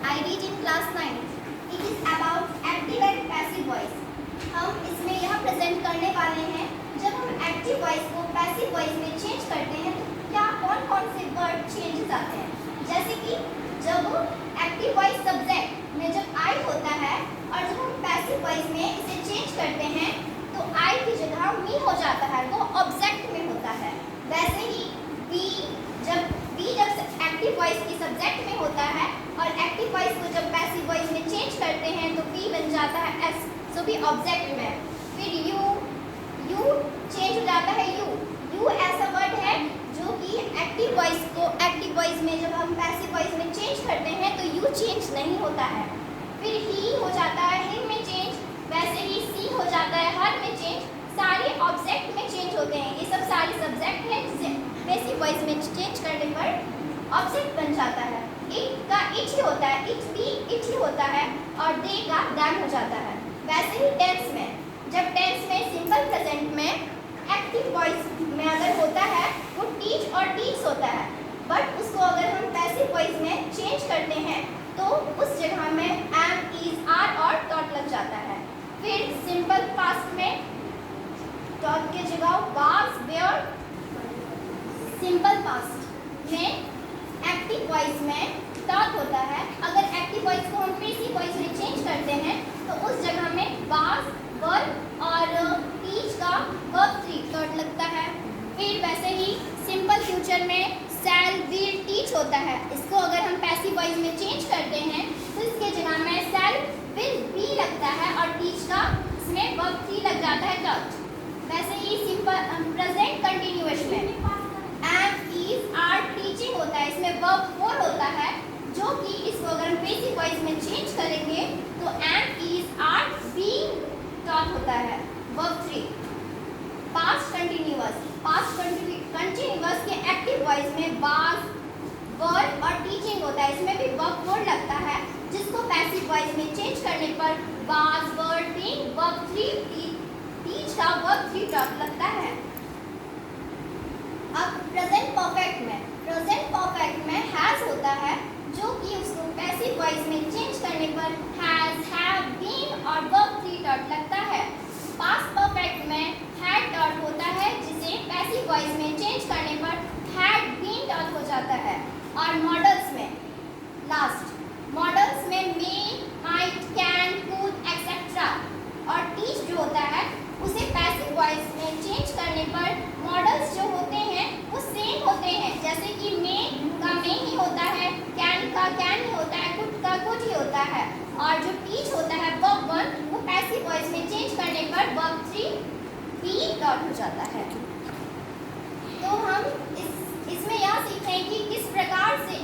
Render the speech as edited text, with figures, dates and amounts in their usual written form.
I read in class 9. It is about active and passive voice. हम इसमें यह present करने वाले हैं जब हम एक्टिव वॉइस को पैसिव वॉइस में चेंज करते हैं तो क्या कौन कौन से वर्ड चेंजेस आते हैं। जैसे कि जब एक्टिव वॉइस सब्जेक्ट में जब आई होता है और जब हम पैसिव वॉइस में इसे चेंज करते हैं तो आई की जगह मी हो जाता है, वो ऑब्जेक्ट में होता है। वैसे ही वी जब एक्टिव वॉइस की सब्जेक्ट में होता है और एक्टिव वॉइस को जब पैसिव वॉइस में चेंज करते हैं तो वी बन जाता है एस, जो भी ऑब्जेक्ट में। फिर यू चेंज हो जाता है यू ऐसा वर्ड है जो कि एक्टिव वॉइस को एक्टिव वॉइस में जब हम पैसिव वॉइस में चेंज करते हैं तो यू चेंज नहीं होता है। फिर ही हो जाता है हिम में चेंज, वैसे ही सी हो जाता है हर में चेंज। सारे ऑब्जेक्ट में चेंज होते हैं, ये सब सारे सब्जेक्ट हैं जिसे पैसिव वॉइस में चेंज करने पर ऑब्जेक्ट बन जाता है। इट का इट ही होता है, इट भी इट ही होता है और दे का दैम हो जाता है। वैसे ही टेंस में, जब टेंस में सिंपल प्रेजेंट में एक्टिव वॉइस में अगर होता है वो टीच और टीच होता है, बट उसको अगर हम पैसिव वॉइस में चेंज करते हैं तो उस जगह में एम, इज, आर और डॉट लग जाता है। फिर सिंपल पास्ट में डॉट के जगह वाज, वेयर। सिंपल पास्ट में एक्टिव वॉइस में डॉट होता है, अगर एक्टिव वॉइस को हम पैसिव वॉइस में चेंज करते हैं तो उस जगह में वाज, वर और टीच का वर्ब 3 डॉट लगता है। फिर वैसे ही सिंपल फ्यूचर में शैल, विल, टीच होता है, इसको अगर हम पैसिव वॉइस में चेंज करते हैं तो इसके जगह में शैल, विल, बी लगता है और टीच का इसमें वर्ब 3 लग जाता है डॉट। वैसे ही सिंपल प्रेजेंट कंटिन्यूअस में एम, इज, आर, टीचिंग होता है, इसमें वर्ब 4 होता है जो कि इसको अगर हम पैसिव वॉइस में चेंज करेंगे तो am, is, are, being dot होता है वर्ब 3। पास्ट कंटिन्यूअस के एक्टिव वॉइस में वाज, वर और टीचिंग होता है, इसमें भी वर्ब 4 लगता है जिसको पैसिव वॉइस में चेंज करने पर was, were, being verb 3, teach का वर्ब 3 डॉट लगता है। अब प्रेजेंट परफेक्ट में हैज होता है जो कि उसको पैसिव वॉइस में चेंज करने पर हैज, हैव, बीन और वर्ब 3 डॉट लगता है। पास्ट परफेक्ट में हैड डॉट होता है जिसे पैसिव वॉइस में चेंज करने पर हैड बीन डॉट हो जाता है। और मॉडल्स में मे, माइट, कैन, कुड एक्सेट्रा और टीच जो होता है उसे पैसिव वॉइस में चेंज करने पर मॉडल्स जो होते हैं वो सेम होते हैं, जैसे कि मे का मे ही होता है, कैन का कैन ही होता है, कुड का कुड ही होता है और जो टीच होता है वर्ब 1 वो पैसिव वॉइस में चेंज करने पर वर्ब 3 बी डॉट हो जाता है। तो हम इसमें यह सीख रहे हैं कि किस प्रकार से